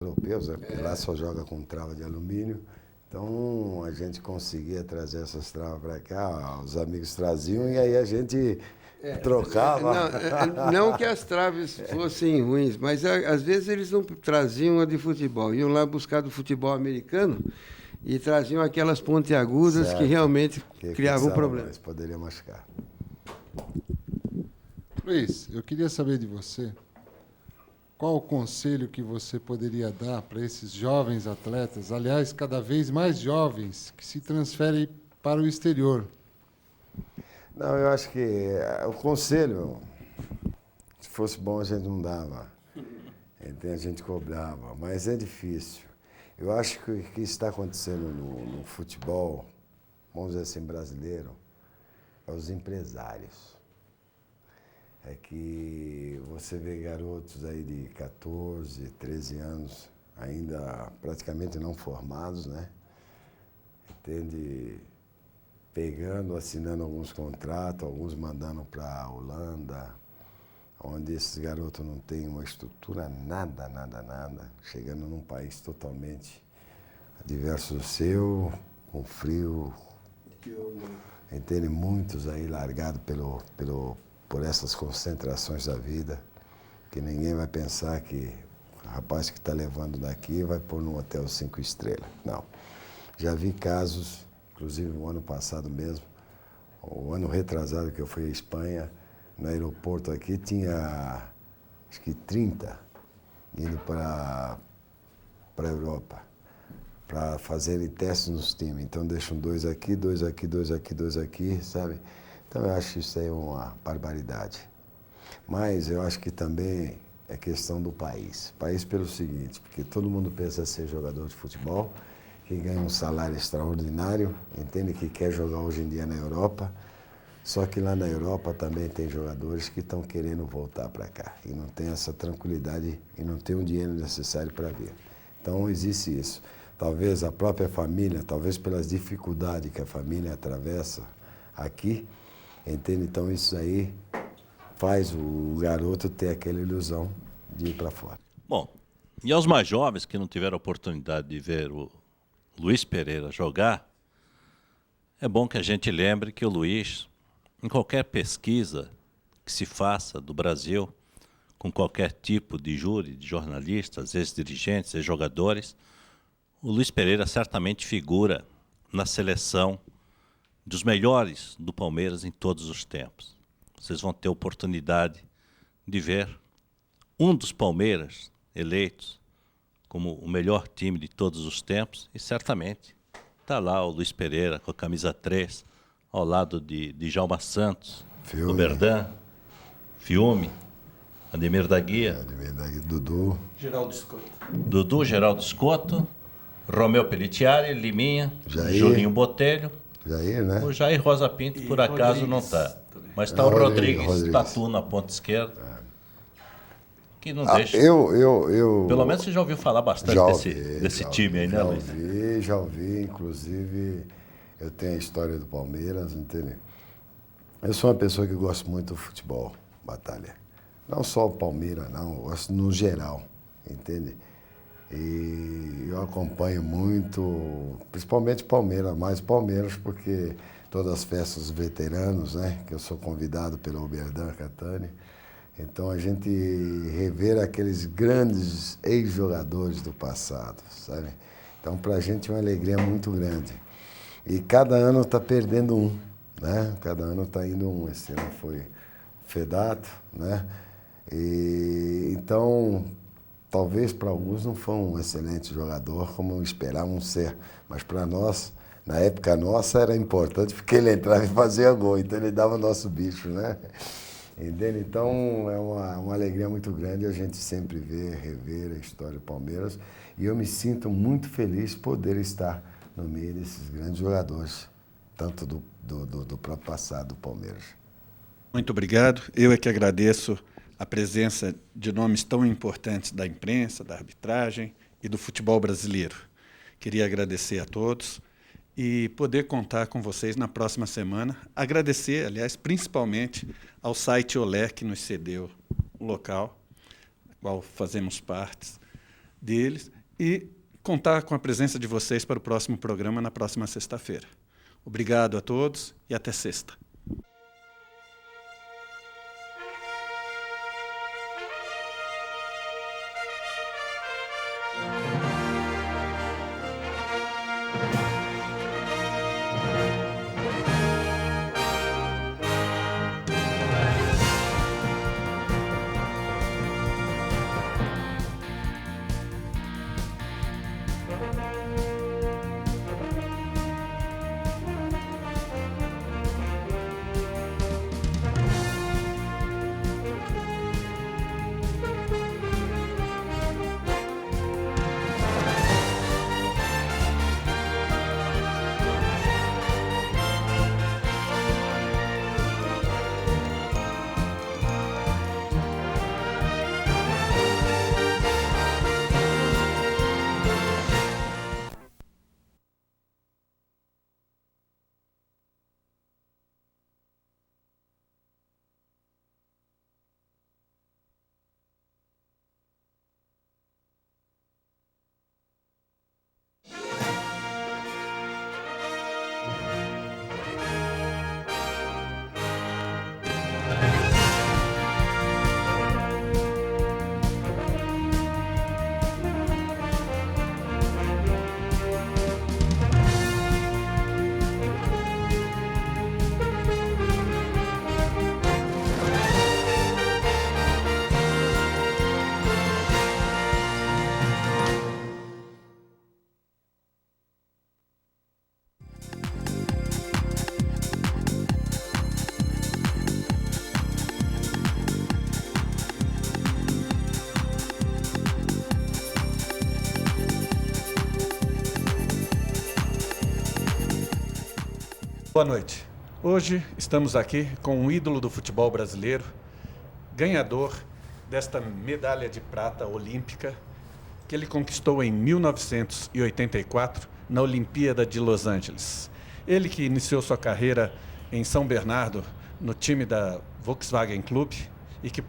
europeus, né? Porque lá só joga com trava de alumínio. Então a gente conseguia trazer essas travas para cá, os amigos traziam e aí a gente trocava. Não que as traves fossem ruins, mas às vezes eles não traziam a de futebol. Iam lá buscar do futebol americano e traziam aquelas pontiagudas que Certo. realmente Que criavam fixava problema. mais, poderia machucar. Luiz, eu queria saber de você, qual o conselho que você poderia dar para esses jovens atletas, aliás, cada vez mais jovens, que se transferem para o exterior? Não, eu acho que o conselho, se fosse bom a gente não dava, a gente cobrava, mas é difícil. Eu acho que o que está acontecendo no futebol, vamos dizer assim, brasileiro, é os empresários. É que você vê garotos aí de 14, 13 anos, ainda praticamente não formados, né? Entende? Pegando, assinando alguns contratos, alguns mandando para a Holanda, onde esses garotos não têm uma estrutura nada, chegando num país totalmente diverso do seu, com frio, entende? Muitos aí largados por essas concentrações da vida, que ninguém vai pensar que o rapaz que está levando daqui vai pôr num hotel 5 estrelas. Não. Já vi casos, inclusive no ano passado mesmo, o ano retrasado que eu fui à Espanha, no aeroporto aqui tinha acho que 30 indo para a Europa para fazerem testes nos times. Então deixam 2 aqui, 2 aqui, 2 aqui, 2 aqui, sabe? Então eu acho isso aí uma barbaridade. Mas eu acho que também é questão do país. País pelo seguinte, porque todo mundo pensa ser jogador de futebol, que ganha um salário extraordinário, entende que quer jogar hoje em dia na Europa, só que lá na Europa também tem jogadores que estão querendo voltar para cá e não tem essa tranquilidade e não tem o dinheiro necessário para vir. Então existe isso. Talvez a própria família, talvez pelas dificuldades que a família atravessa aqui, entende? Então isso aí faz o garoto ter aquela ilusão de ir para fora. Bom, e aos mais jovens que não tiveram a oportunidade de ver o Luiz Pereira jogar, é bom que a gente lembre que o Luiz, em qualquer pesquisa que se faça do Brasil, com qualquer tipo de júri, de jornalistas, ex-dirigentes, ex-jogadores, o Luiz Pereira certamente figura na seleção dos melhores do Palmeiras em todos os tempos. Vocês vão ter oportunidade de ver um dos Palmeiras eleitos como o melhor time de todos os tempos, e certamente está lá o Luiz Pereira com a camisa 3, ao lado de Djalma Santos, Fiume. Oberdan, Fiume, Ademir da Guia, Dudu. Dudu, Geraldo Scotto, Romeu Pelliciari, Liminha, Jair. Julinho Botelho. Jair, né? O Jair Rosa Pinto, por acaso, não está. Mas está o Rodrigues, Tatu na ponta esquerda. Que não deixa. Pelo menos você já ouviu falar bastante desse time aí, né, Luiz? Já ouvi. Inclusive, eu tenho a história do Palmeiras, entende? Eu sou uma pessoa que gosto muito do futebol, Batalha. Não só o Palmeiras, não. Eu gosto no geral, entende? E eu acompanho muito, principalmente Palmeiras, mais Palmeiras, porque todas as festas dos veteranos, né? Que eu sou convidado pelo Oberdan Catani. Então a gente rever aqueles grandes ex-jogadores do passado, sabe? Então para a gente é uma alegria muito grande. E cada ano está perdendo um, né? Cada ano está indo um. Esse ano foi Fedato, né? E então talvez para alguns não foi um excelente jogador como esperavam ser, mas para nós, na época nossa, era importante porque ele entrava e fazia gol, então ele dava o nosso bicho, né? Entende? Então é uma alegria muito grande a gente sempre rever a história do Palmeiras, e eu me sinto muito feliz de poder estar no meio desses grandes jogadores, tanto do próprio passado do Palmeiras. Muito obrigado. Eu é que agradeço a presença de nomes tão importantes da imprensa, da arbitragem e do futebol brasileiro. Queria agradecer a todos e poder contar com vocês na próxima semana. Agradecer, aliás, principalmente ao site Olé, que nos cedeu o local, do qual fazemos parte, deles e contar com a presença de vocês para o próximo programa na próxima sexta-feira. Obrigado a todos e até sexta. Boa noite. Hoje estamos aqui com um ídolo do futebol brasileiro, ganhador desta medalha de prata olímpica que ele conquistou em 1984 na Olimpíada de Los Angeles. Ele que iniciou sua carreira em São Bernardo, no time da Volkswagen Club, e que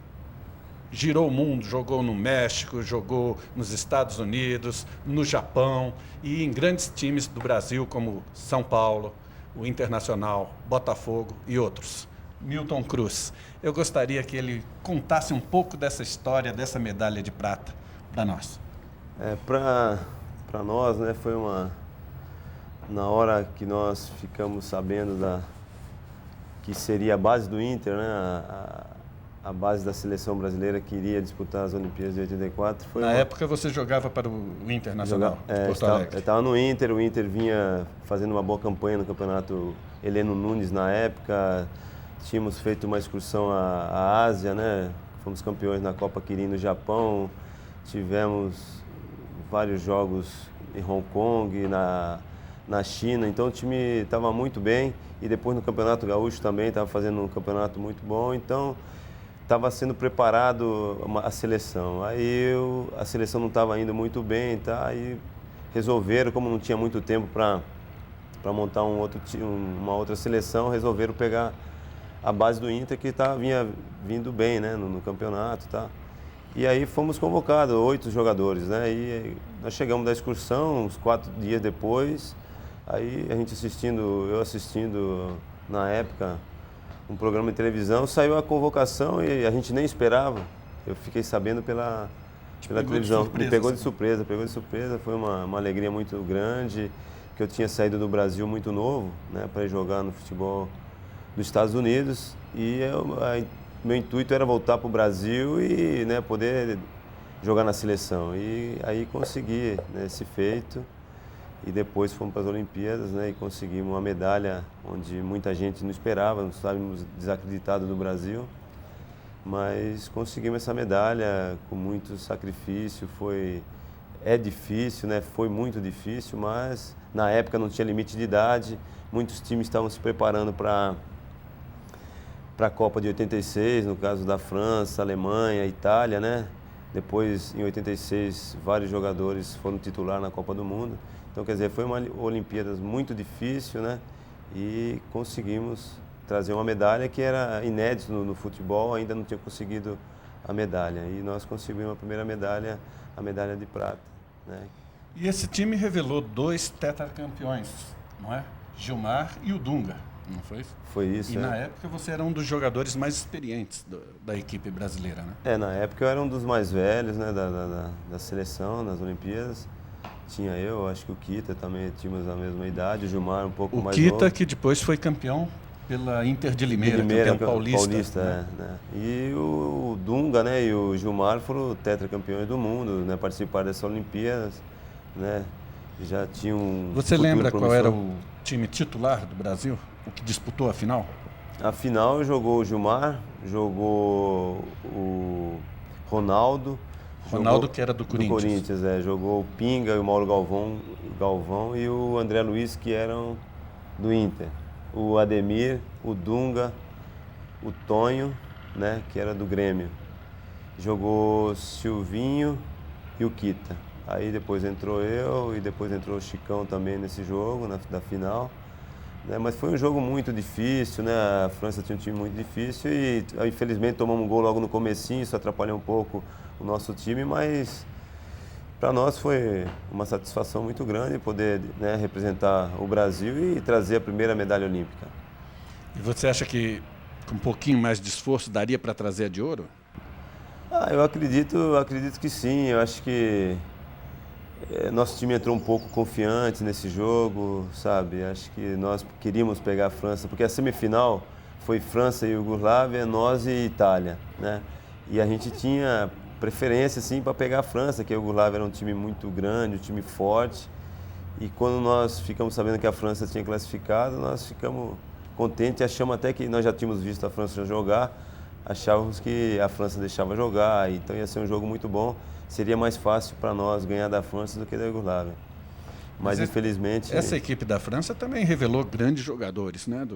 girou o mundo, jogou no México, jogou nos Estados Unidos, no Japão e em grandes times do Brasil como São Paulo, o Internacional, Botafogo e outros. Milton Cruz. Eu gostaria que ele contasse um pouco dessa história, dessa medalha de prata para nós. Para nós, né, foi na hora que nós ficamos sabendo que seria a base do Inter, né, a base da seleção brasileira que iria disputar as Olimpíadas de 84. Na época você jogava para o Internacional de Porto Alegre. Eu estava no Inter, o Inter vinha fazendo uma boa campanha no campeonato Heleno Nunes na época. Tínhamos feito uma excursão à Ásia, né? Fomos campeões na Copa Kirin no Japão. Tivemos vários jogos em Hong Kong, na China. Então o time estava muito bem. E depois no Campeonato Gaúcho também estava fazendo um campeonato muito bom. Então estava sendo preparado a seleção. Aí a seleção não estava indo muito bem, tá? Aí resolveram, como não tinha muito tempo para montar uma outra seleção, resolveram pegar a base do Inter, que vinha vindo bem, né, no campeonato, tá? E aí fomos convocados, 8 jogadores, né? E nós chegamos da excursão, uns 4 dias depois, aí eu assistindo na época um programa de televisão, saiu a convocação e a gente nem esperava. Eu fiquei sabendo pela televisão. Me pegou de surpresa, foi uma alegria muito grande, que eu tinha saído do Brasil muito novo, né, para ir jogar no futebol dos Estados Unidos, e meu intuito era voltar para o Brasil e, né, poder jogar na seleção. E aí consegui, né, esse feito. E depois fomos para as Olimpíadas, né, e conseguimos uma medalha onde muita gente não esperava, nós estávamos desacreditados do Brasil, mas conseguimos essa medalha com muito sacrifício. É difícil, né, foi muito difícil, mas na época não tinha limite de idade, muitos times estavam se preparando para a Copa de 86, no caso da França, Alemanha, Itália, né? Depois, em 86, vários jogadores foram titular na Copa do Mundo. Então, quer dizer, foi uma Olimpíadas muito difícil, né? E conseguimos trazer uma medalha que era inédita no futebol, ainda não tinha conseguido a medalha. E nós conseguimos a primeira medalha, a medalha de prata, né? E esse time revelou 2 tetracampeões, não é? Gilmar e o Dunga, não foi isso? Foi isso. E na época você era um dos jogadores mais experientes da equipe brasileira, né? Na época eu era um dos mais velhos, né, da seleção, nas Olimpíadas. Tinha eu, acho que o Kita também tínhamos a mesma idade, o Gilmar um pouco mais novo. O Kita, que depois foi campeão pela Inter de Limeira, campeão paulista. né? E o Dunga, né, e o Gilmar foram tetracampeões do mundo, né, participaram dessas Olimpíadas, né, já tinham... Você lembra qual era o time titular do Brasil, o que disputou a final? A final jogou o Gilmar, jogou o Ronaldo, Que era do Corinthians. Jogou o Pinga e o Mauro Galvão e o André Luiz, que eram do Inter. O Ademir, o Dunga, o Tonho, né, que era do Grêmio. Jogou Silvinho e o Kita. Aí depois entrou eu e depois entrou o Chicão também nesse jogo, da final. Né, mas foi um jogo muito difícil, né? A França tinha um time muito difícil e infelizmente tomamos um gol logo no comecinho, isso atrapalhou um pouco o nosso time, mas para nós foi uma satisfação muito grande poder, né, representar o Brasil e trazer a primeira medalha olímpica. E você acha que com um pouquinho mais de esforço daria para trazer a de ouro? Eu acredito que sim. Eu acho que nosso time entrou um pouco confiante nesse jogo, sabe? Acho que nós queríamos pegar a França, porque a semifinal foi França e Iugoslávia, nós e Itália, né? E a gente tinha preferência, sim, para pegar a França, que a Iugoslávia era um time muito grande, um time forte. E quando nós ficamos sabendo que a França tinha classificado, nós ficamos contentes e achamos até que nós já tínhamos visto a França jogar, achávamos que a França deixava jogar, então ia ser um jogo muito bom. Seria mais fácil para nós ganhar da França do que da Iugoslávia. Mas infelizmente... Essa equipe da França também revelou grandes jogadores, né?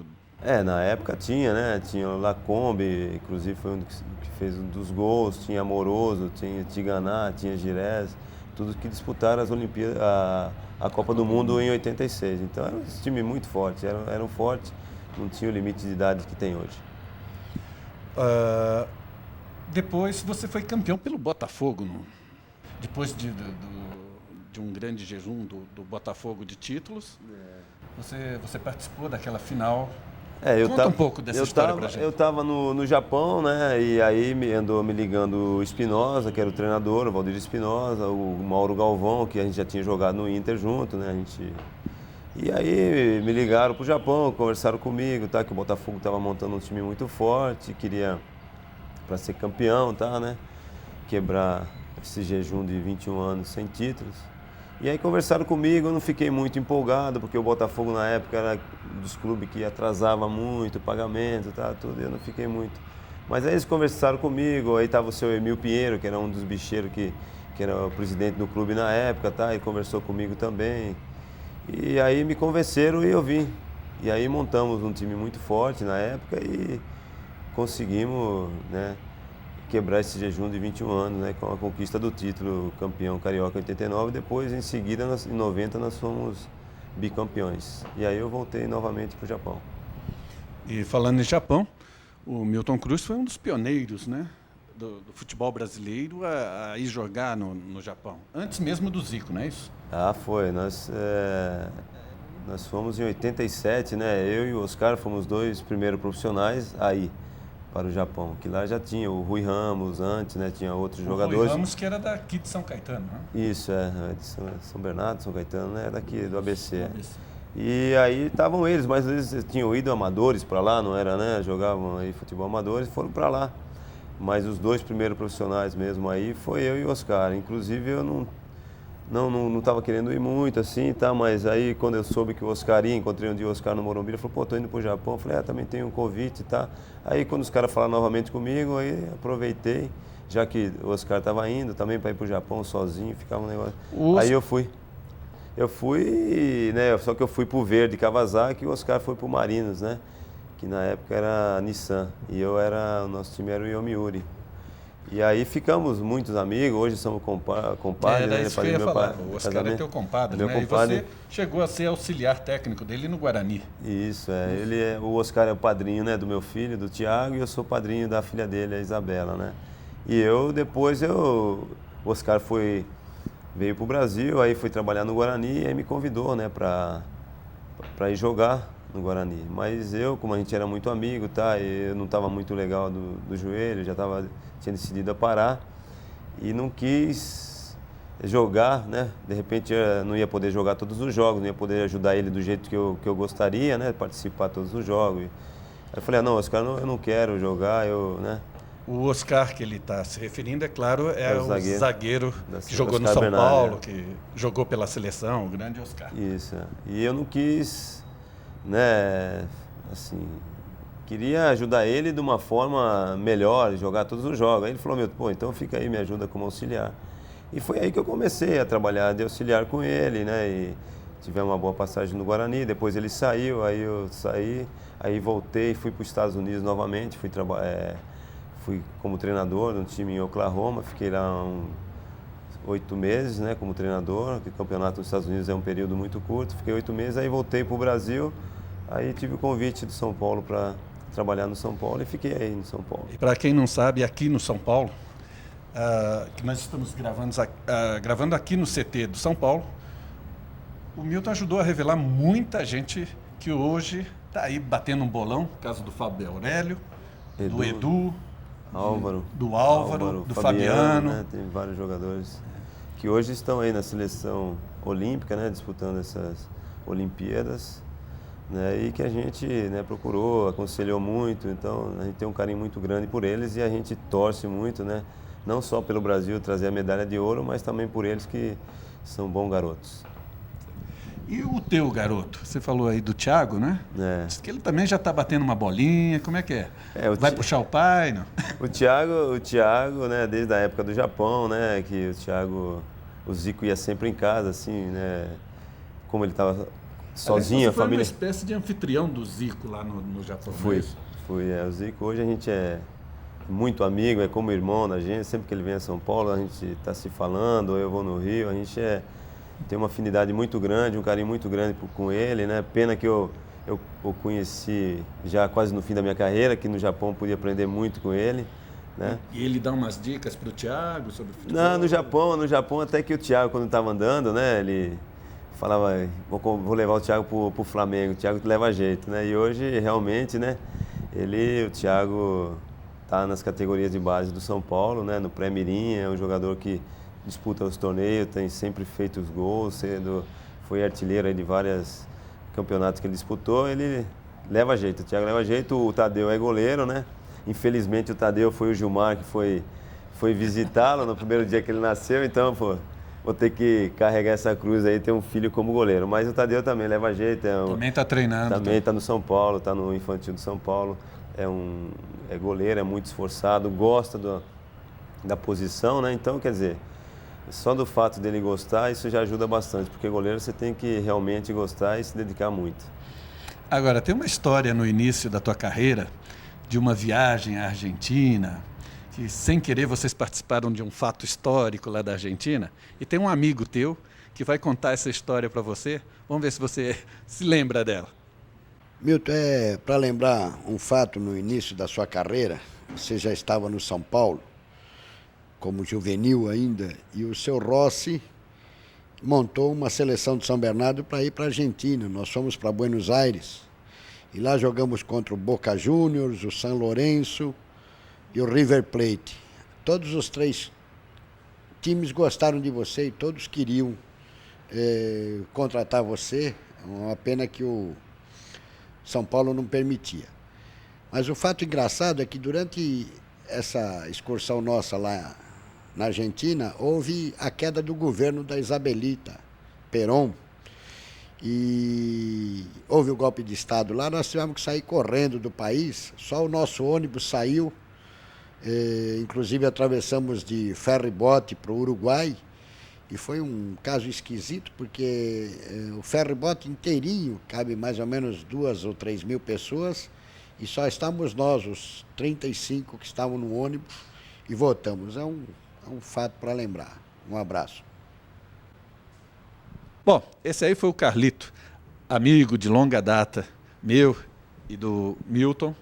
Na época tinha, né? Tinha o Lacombe, inclusive foi um que fez um dos gols, tinha Amoroso, tinha Tiganá, tinha Girez, tudo que disputaram as Olimpíadas, a Copa do Mundo em 86. Então era um time muito forte, eram fortes, não tinha o limite de idade que tem hoje. Depois você foi campeão pelo Botafogo, depois de um grande jejum do Botafogo de títulos. Você participou daquela final. Conta um pouco dessa história pra gente. Eu estava no Japão, né? E aí andou me ligando o Espinosa, que era o treinador, o Valdir Espinosa, o Mauro Galvão, que a gente já tinha jogado no Inter junto, né? E aí me ligaram pro Japão, conversaram comigo, tá? Que o Botafogo estava montando um time muito forte, queria para ser campeão, tá, né? Quebrar esse jejum de 21 anos sem títulos. E aí conversaram comigo, eu não fiquei muito empolgado, porque o Botafogo na época era um dos clubes que atrasava muito o pagamento, tá, tudo, e eu não fiquei muito. Mas aí eles conversaram comigo, aí estava o seu Emil Pinheiro, que era um dos bicheiros que era o presidente do clube na época, tá, e conversou comigo também. E aí me convenceram e eu vim. E aí montamos um time muito forte na época e conseguimos, né, quebrar esse jejum de 21 anos, né, com a conquista do título campeão carioca em 89. Depois, em seguida, em 90, nós fomos bicampeões. E aí eu voltei novamente para o Japão. E falando em Japão, o Milton Cruz foi um dos pioneiros, né, do futebol brasileiro a ir jogar no Japão. Antes mesmo do Zico, não é isso? Foi. Nós fomos em 87, né? Eu e o Oscar fomos os dois primeiros profissionais aí para o Japão, que lá já tinha o Rui Ramos antes, né? Tinha outros jogadores. Rui Ramos, que era daqui de São Caetano, né? Isso, de São Bernardo, São Caetano, né? Daqui do ABC. E aí estavam eles, mas eles tinham ido amadores para lá, não era, né? Jogavam aí futebol amadores e foram para lá. Mas os dois primeiros profissionais mesmo aí foi eu e o Oscar. Inclusive eu não estava querendo ir muito assim, tá? Mas aí quando eu soube que o Oscar ia, encontrei um dia o Oscar no Morumbi, ele falou, pô, tô indo pro Japão. Eu falei, também tem um convite, tá? Aí quando os caras falaram novamente comigo, aí aproveitei, já que o Oscar estava indo também para ir pro Japão sozinho, ficava um negócio. Aí eu fui. Eu fui, né? Só que eu fui pro Verde Kawasaki e o Oscar foi pro Marinos, né? Que na época era Nissan. E o nosso time era o Yomiuri. E aí ficamos muitos amigos, hoje somos compadres. Era né? isso que eu ia falar. O Oscar é teu compadre, meu né? compadre. E você chegou a ser auxiliar técnico dele no Guarani. Isso, o Oscar é o padrinho, né, do meu filho, do Thiago, e eu sou padrinho da filha dele, a Isabela, né? E o Oscar veio para o Brasil, aí foi trabalhar no Guarani e aí me convidou, né, para ir jogar no Guarani. Mas como a gente era muito amigo, tá, eu não estava muito legal do joelho, tinha decidido a parar e não quis jogar, né? De repente eu não ia poder jogar todos os jogos, não ia poder ajudar ele do jeito que eu gostaria, né, participar de todos os jogos. Aí eu falei, não, Oscar, eu não quero jogar, né? O Oscar que ele está se referindo, é claro, é o zagueiro que jogou no Oscar São Bernardo, Paulo, que jogou pela seleção, o grande Oscar. Isso. E eu não quis, né, assim, queria ajudar ele de uma forma melhor, jogar todos os jogos. Aí ele falou, então fica aí, me ajuda como auxiliar. E foi aí que eu comecei a trabalhar de auxiliar com ele, né, e tivemos uma boa passagem no Guarani, depois ele saiu, aí eu saí, aí voltei, fui para os Estados Unidos novamente, fui como treinador no time em Oklahoma, fiquei lá 8 meses, né, como treinador, porque o campeonato dos Estados Unidos é um período muito curto, fiquei 8 meses, aí voltei para o Brasil, aí tive o convite do São Paulo para trabalhar no São Paulo e fiquei aí no São Paulo. E para quem não sabe, aqui no São Paulo, que nós estamos gravando aqui no CT do São Paulo, o Milton ajudou a revelar muita gente que hoje está aí batendo um bolão, caso do Fábio Aurélio, do Edu, do Álvaro, do Fabiano. Né? Tem vários jogadores que hoje estão aí na seleção olímpica, né? Disputando essas Olimpíadas, né? E que a gente, né, procurou, aconselhou muito, então a gente tem um carinho muito grande por eles e a gente torce muito, né? Não só pelo Brasil trazer a medalha de ouro, mas também por eles que são bons garotos. E o teu garoto? Você falou aí do Thiago, né? Diz que ele também já está batendo uma bolinha, como é que é? Vai puxar o pai, não? O Thiago, né, desde a época do Japão, né, que o Zico ia sempre em casa, assim, né, como ele estava sozinho, você a família... foi uma espécie de anfitrião do Zico lá no Japão, Fui. O Zico, hoje a gente é muito amigo, é como irmão da gente, sempre que ele vem a São Paulo a gente está se falando, ou eu vou no Rio, a gente tem uma afinidade muito grande, um carinho muito grande com ele, né? Pena que eu o conheci já quase no fim da minha carreira, que no Japão pude aprender muito com ele, né? E ele dá umas dicas para o Thiago sobre futebol? Não, no Japão até que o Thiago, quando estava andando, né? Ele falava, vou levar o Thiago para o Flamengo, o Thiago leva jeito, né? E hoje, realmente, né? O Thiago está nas categorias de base do São Paulo, né? No pré-mirim, é um jogador que disputa os torneios, tem sempre feito os gols, foi artilheiro aí de vários campeonatos que ele disputou, ele leva jeito, o Thiago leva jeito, o Tadeu é goleiro, né? Infelizmente o Tadeu foi o Gilmar que foi visitá-lo no primeiro dia que ele nasceu, então, vou ter que carregar essa cruz aí, ter um filho como goleiro. Mas o Tadeu também leva jeito. Também está treinando. Também está no São Paulo, está no infantil do São Paulo, é goleiro, é muito esforçado, gosta da posição, né? Então, quer dizer, só do fato dele gostar, isso já ajuda bastante, porque goleiro você tem que realmente gostar e se dedicar muito. Agora, tem uma história no início da tua carreira, de uma viagem à Argentina, que sem querer vocês participaram de um fato histórico lá da Argentina, e tem um amigo teu que vai contar essa história para você. Vamos ver se você se lembra dela. Milton, para lembrar um fato no início da sua carreira, você já estava no São Paulo, como juvenil ainda, e o seu Rossi montou uma seleção de São Bernardo para ir para a Argentina. Nós fomos para Buenos Aires e lá jogamos contra o Boca Juniors, o San Lorenzo e o River Plate. Todos os 3 times gostaram de você e todos queriam contratar você. Uma pena que o São Paulo não permitia. Mas o fato engraçado é que durante essa excursão nossa lá na Argentina, houve a queda do governo da Isabelita Perón e houve o golpe de Estado lá, nós tivemos que sair correndo do país, só o nosso ônibus saiu, inclusive atravessamos de ferry-boat para o Uruguai, e foi um caso esquisito, porque o ferry-boat inteirinho, cabe mais ou menos 2 ou 3 mil pessoas, e só estávamos nós, os 35 que estavam no ônibus, e voltamos. É um fato para lembrar. Um abraço. Bom, esse aí foi o Carlito, amigo de longa data meu e do Milton,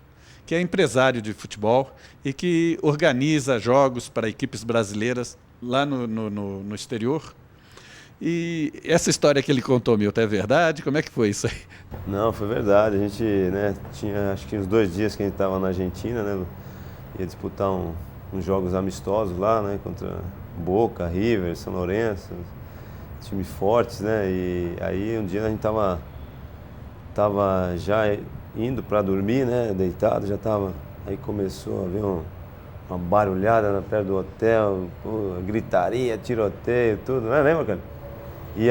que é empresário de futebol e que organiza jogos para equipes brasileiras lá no exterior. E essa história que ele contou, Milton, é verdade? Como é que foi isso aí? Não, foi verdade. A gente, né, tinha acho que uns 2 dias que a gente estava na Argentina, né? Ia disputar uns jogos amistosos lá, né? Contra Boca, River, São Lourenço, times fortes, né? E aí um dia a gente tava já indo para dormir, né? Deitado, já tava. Aí começou a ver uma barulhada perto do hotel, pô, gritaria, tiroteio, tudo, né? Lembra, cara? E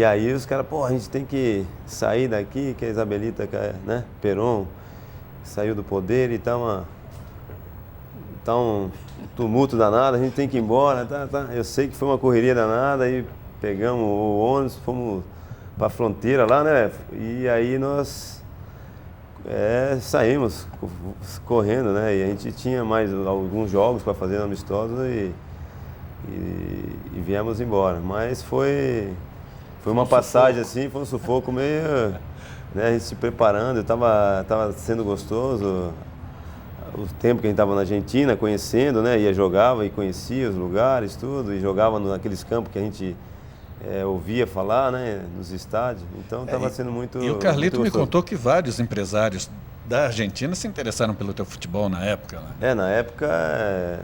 aí os caras, pô, a gente tem que sair daqui, que a Isabelita, né, Perón, saiu do poder e tá um tumulto danado, a gente tem que ir embora, tá. Eu sei que foi uma correria danada, aí pegamos o ônibus, fomos pra fronteira lá, né, e aí nós saímos correndo, né, e a gente tinha mais alguns jogos para fazer amistosos e viemos embora, mas foi uma passagem assim, foi um sufoco meio, né, a gente se preparando, tava sendo gostoso o tempo que a gente estava na Argentina, conhecendo, né, jogava e conhecia os lugares, tudo, e jogava naqueles campos que a gente ouvia falar, né, nos estádios, então estava sendo muito. E o Carlito me contou que vários empresários da Argentina se interessaram pelo teu futebol na época, né? Na época,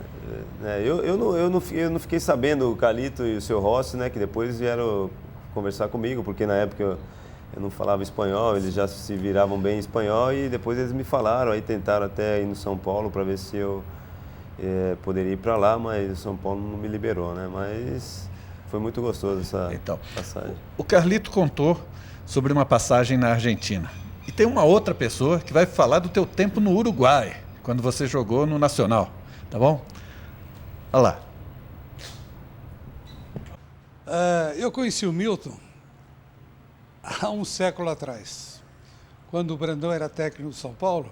eu não fiquei sabendo, o Carlito e o seu Rossi, né, que depois vieram conversar comigo, porque na época eu não falava espanhol, eles já se viravam bem em espanhol e depois eles me falaram, aí tentaram até ir no São Paulo para ver se eu poderia ir para lá, mas o São Paulo não me liberou, né, mas foi muito gostoso essa passagem. O Carlito contou sobre uma passagem na Argentina. E tem uma outra pessoa que vai falar do teu tempo no Uruguai, quando você jogou no Nacional, tá bom? Olha lá. Eu conheci o Milton há um século atrás, quando o Brandão era técnico do São Paulo,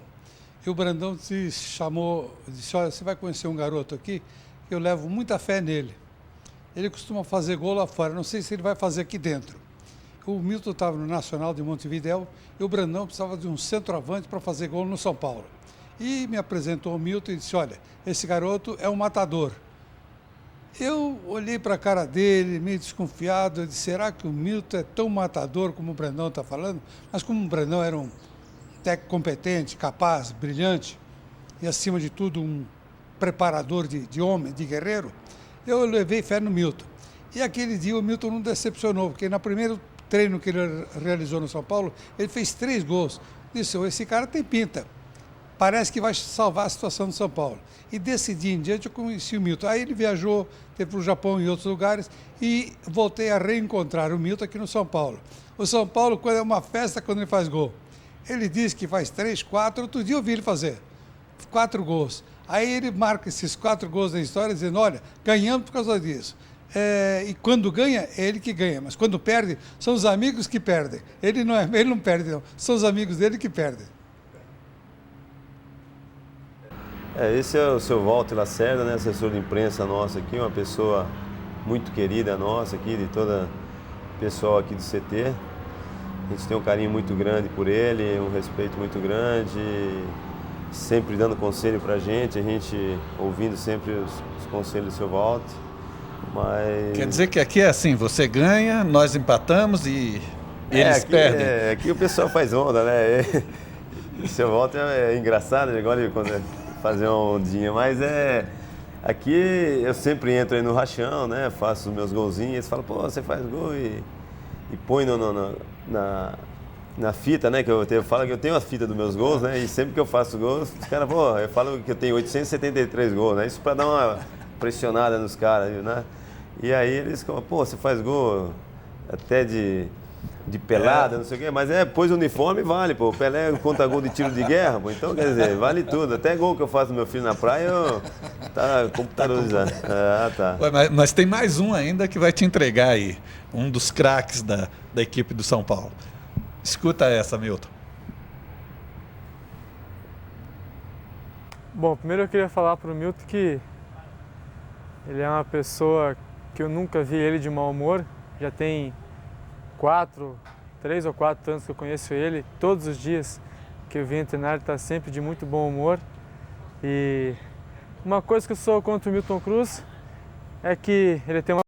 e o Brandão disse, olha, você vai conhecer um garoto aqui, que eu levo muita fé nele. Ele costuma fazer gol lá fora, não sei se ele vai fazer aqui dentro. O Milton estava no Nacional de Montevidéu e o Brandão precisava de um centroavante para fazer gol no São Paulo. E me apresentou o Milton e disse, olha, esse garoto é um matador. Eu olhei para a cara dele, meio desconfiado, eu disse, será que o Milton é tão matador como o Brandão está falando? Mas como o Brandão era um técnico competente, capaz, brilhante e, acima de tudo, um preparador de homem, de guerreiro, eu levei fé no Milton. E aquele dia o Milton não decepcionou, porque no primeiro treino que ele realizou no São Paulo, ele fez 3 gols. Disse, esse cara tem pinta, parece que vai salvar a situação do São Paulo. E desse dia em diante eu conheci o Milton. Aí ele viajou, teve para o Japão e outros lugares, e voltei a reencontrar o Milton aqui no São Paulo. O São Paulo, quando é uma festa, quando ele faz gol. Ele diz que faz 3, 4, outro dia eu vi ele fazer 4 gols. Aí ele marca esses 4 gols da história, dizendo, olha, ganhamos por causa disso. E quando ganha, é ele que ganha, mas quando perde, são os amigos que perdem. Ele não perde, não. São os amigos dele que perdem. Esse é o seu Walter Lacerda, né, assessor de imprensa nosso aqui, uma pessoa muito querida nossa aqui, de toda o pessoal aqui do CT. A gente tem um carinho muito grande por ele, um respeito muito grande, sempre dando conselho pra gente, a gente ouvindo sempre os conselhos do seu Walter. Mas... Quer dizer que aqui é assim, você ganha, nós empatamos e eles perdem. Aqui o pessoal faz onda, né? O seu Walter é engraçado, ele gosta de fazer uma ondinha, mas aqui eu sempre entro aí no rachão, né? Faço os meus golzinhos, eles falam, pô, você faz gol e põe na fita, né? Que eu falo que eu tenho a fita dos meus gols, né? E sempre que eu faço gols, os caras, pô, eu falo que eu tenho 873 gols, né? Isso pra dar uma pressionada nos caras, né? E aí eles falam, pô, você faz gol até de pelada, não sei o quê, mas pôs o uniforme vale, pô. O Pelé conta gol de tiro de guerra, pô. Então, quer dizer, vale tudo. Até gol que eu faço do meu filho na praia, tá computadorizado. Tá. Ué, mas tem mais um ainda que vai te entregar aí, um dos craques da equipe do São Paulo. Escuta essa, Milton. Bom, primeiro eu queria falar para o Milton que ele é uma pessoa que eu nunca vi ele de mau humor. Já tem 3 ou 4 anos que eu conheço ele. Todos os dias que eu venho treinar, ele está sempre de muito bom humor. E uma coisa que eu sou contra o Milton Cruz é que ele tem uma